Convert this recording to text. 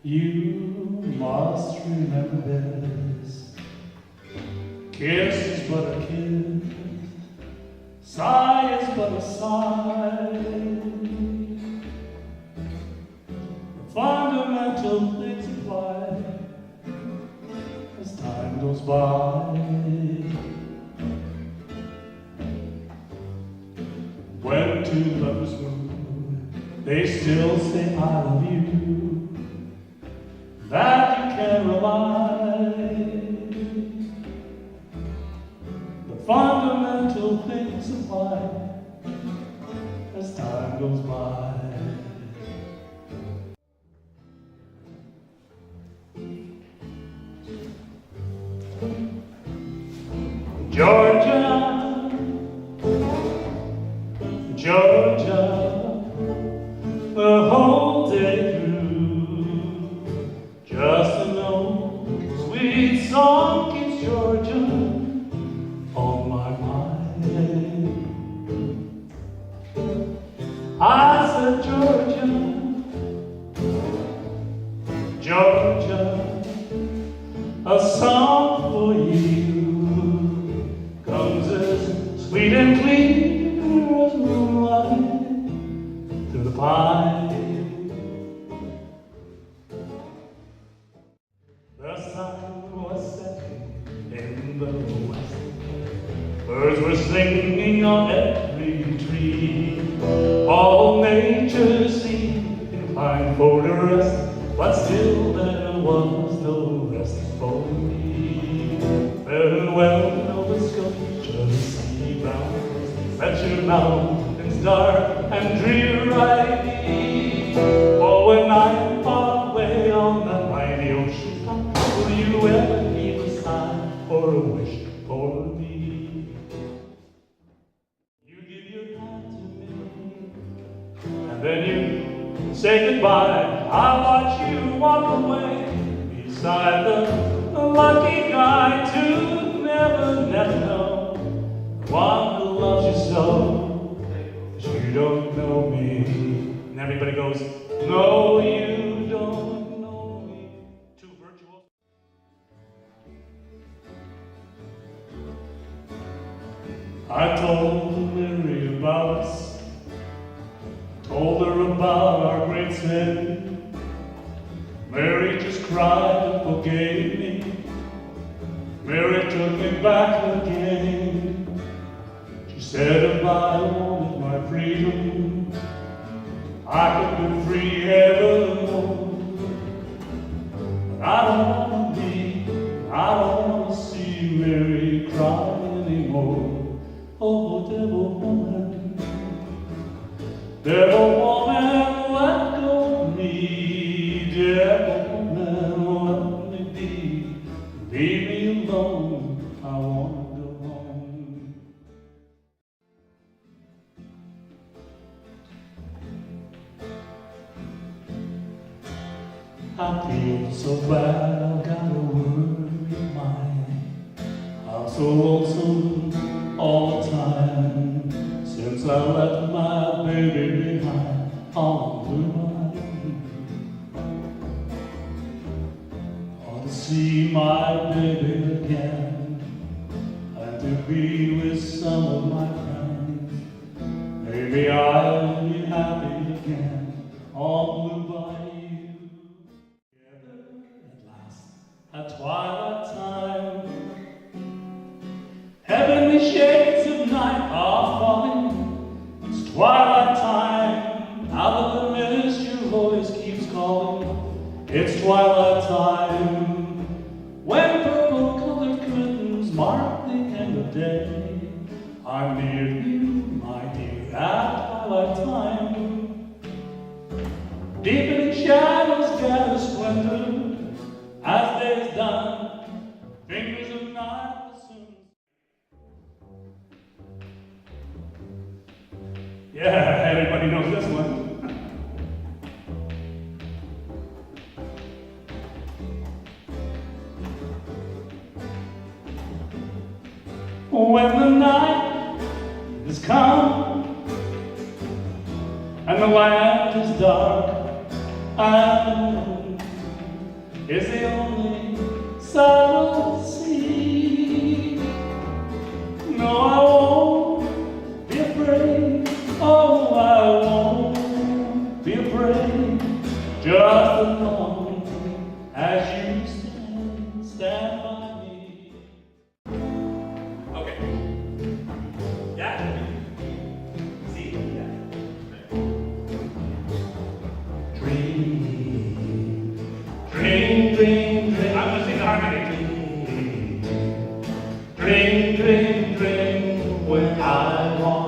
You must remember this. Kiss is but a kiss, sigh is but a sigh. The fundamental things apply as time goes by. When two lovers move, they still say I love you, that you can rely. The fundamental things apply as time goes by. Georgia, Georgia, the whole day through, just an old sweet song keeps Georgia on my mind. I said, Georgia, Georgia, a song for you comes as sweet and clear as moonlight through the pine. The sun was setting in the west, birds were singing on every tree. All nature seemed inclined for the rest, but still there was no rest for me. Farewell, Nova Scotia, the sea bound, let your mountains dark and dreary be. For when I'm far away on that mighty ocean top, will you ever heave a sigh or a wish for me? You give your hand to me, and then you say goodbye. I watch you walk away beside the lucky guy to never know the one who loves you so. But you don't know me. And everybody goes, no, you don't know me. Two virtual. I told Mary about us, told her about our great sin. Mary just cried and forgave me. Mary took me back again. She said if I wanted my freedom, I could be free evermore. But I don't want to be, I don't want to see Mary cry anymore. Oh, devil woman, devil woman, let go of me. Devil woman, let me be. Leave me alone, I want to go home. I feel so bad, I've got a worried mind. I'm so lonesome all the time, since I left my baby behind on the line. I want to see my baby again, and to be with some of my friends. Maybe I'll be happy again on Blue Bayou. Together at last, at twilight time, heavenly shades of night are falling. It's twilight time. Out of the mist your voice keeps calling. It's twilight time. When purple-colored curtains mark the end of day, I'm near you, my dear, at twilight time. Deepening shadows gather splendor as day's done. Fingers of night will soon. Yeah, everybody knows this one. When the night is come and the land is dark and is the only silent sea. No, I won't be afraid. Oh, I won't be afraid. Just as long as you stand by me. Okay. Yeah. See? Yeah. Dream, dream, dream, dream. I'm gonna sing the harmony. Dream, dream, dream, when I want.